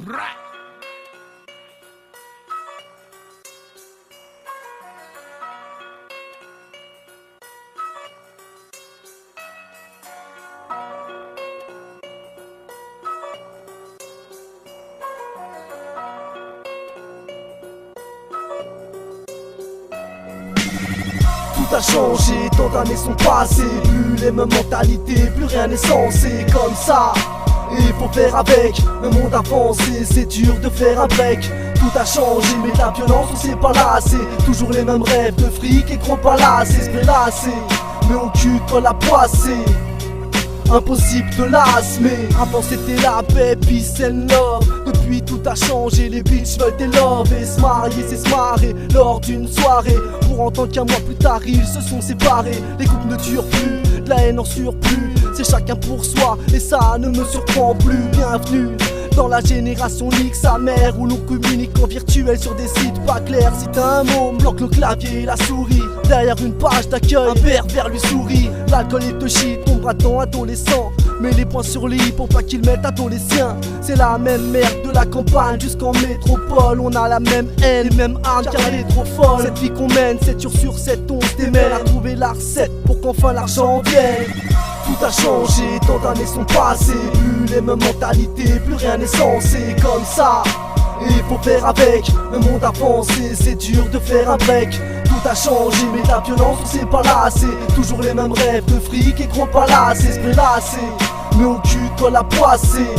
Tout a changé, tant d'années sont passées. Plus les mêmes mentalités, plus rien n'est censé comme ça. Et il faut faire avec, le monde avancé, c'est dur de faire un break. Tout a changé, mais la violence on s'est pas lassé. Toujours les mêmes rêves de fric et gros palaces, esprit lassé. Mais on cul quand la poissée, impossible de l'asmer. Avant c'était la paix, peace and love. Depuis tout a changé, les bitches veulent des love. Et se marier c'est se marrer lors d'une soirée. Pour entendre qu'un mois plus tard ils se sont séparés. Les couples ne durent plus, de la haine en surplus. C'est chacun pour soi et ça ne me surprend plus. Bienvenue dans la génération nique sa mère, où l'on communique en virtuel sur des sites pas clairs. Si t'as un mot, bloque le clavier et la souris. Derrière une page d'accueil, un pervers lui sourit. L'alcool est de shit, ton bras dans adolescent. Mets les points sur lit pour pas qu'ils mettent à tous les siens. C'est la même merde de la campagne jusqu'en métropole. On a la même haine, les mêmes armes car elle est trop folle. Cette vie qu'on mène, 7 jours sur 7, on se démène à trouver la recette pour qu'enfin l'argent vienne. Tout a changé, tant d'années sont passées. Plus les mêmes mentalités, plus rien n'est censé comme ça. Et il faut faire avec, le monde avancé, c'est dur de faire un break. Tout a changé, mais la violence on s'est pas lassé. Toujours les mêmes rêves de fric et gros palaces, esprit lassé. Mais au cul quand la poissée,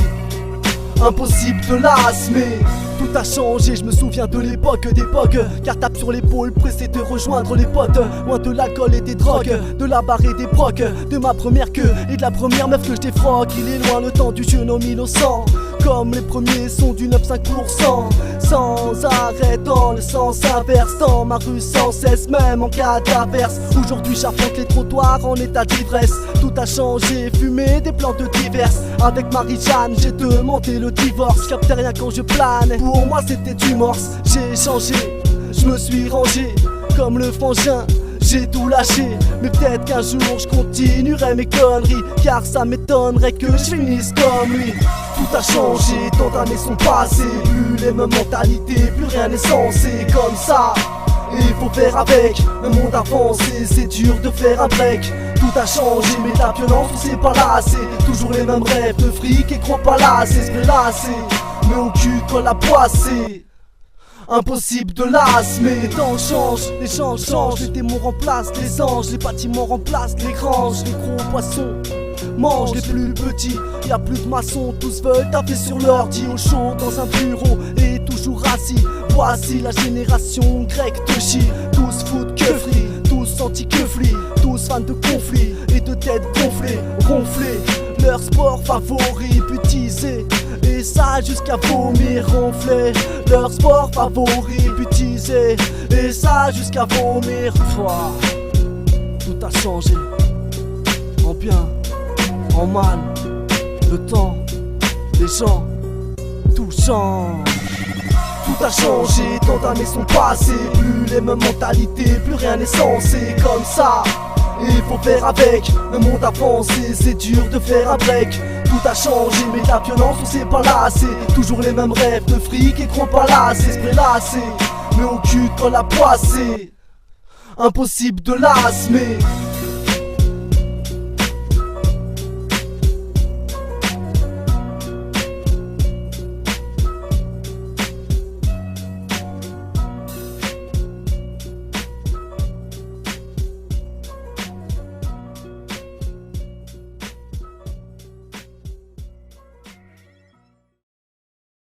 impossible de l'asmer. Tout a changé, je me souviens de l'époque des pogs. Car tape sur l'épaule, pressé de rejoindre les potes. Loin de l'alcool et des drogues, de la barre et des procs. De ma première queue et de la première meuf que je défroque. Il est loin le temps du jeune homme innocent. Comme les premiers sons du 9,5%. Sans arrêt dans le sens inverse. Dans ma rue sans cesse, même en cas d'averse. Aujourd'hui j'affronte les trottoirs en état d'ivresse. Tout a changé, fumé des plantes diverses. Avec Marie-Jeanne j'ai demandé le divorce. Captais rien quand je plane, pour moi c'était du morse. J'ai changé, je me suis rangé. Comme le frangin, j'ai tout lâché. Mais peut-être qu'un jour je continuerai mes conneries. Car ça m'étonnerait que je finisse comme lui. Tout a changé, tant d'années sont passées. Plus les mêmes mentalités, plus rien n'est censé comme ça. Et il faut faire avec, le monde avancé, c'est dur de faire un break. Tout a changé, mais la violence on s'est pas lassé. Toujours les mêmes rêves de fric et gros palaces, esprit lassé. Mais au cul quand la poissée, impossible de l'asmer. Les temps changent, les gens changent. Les démons remplacent les anges, les bâtiments remplacent les granges. Les gros poissons mangent les plus petits. Y'a plus de maçons, tous veulent taper sur l'ordi au chaud dans un bureau et toujours assis. Voici la génération grecque de chie. Tous foutent que free, tous anti-keufli, tous fans de conflits et de têtes gonflées, ronflées. Leur sport favori butisé, et ça jusqu'à vomir ronfler. Leur sport favori butisé, et ça jusqu'à vomir. Pouah. Tout a changé, en bien, en mal. Le temps, les gens, tout change. Tout a changé, tant d'années sont passées. Plus les mêmes mentalités, plus rien n'est censé comme ça. Et il faut faire avec, le monde avancé, c'est dur de faire un break. Tout a changé, mais la violence on s'est pas lassé. Toujours les mêmes rêves de fric et gros palaces, esprit lassé. Mais au cul quand la poissée, impossible de l'asmer.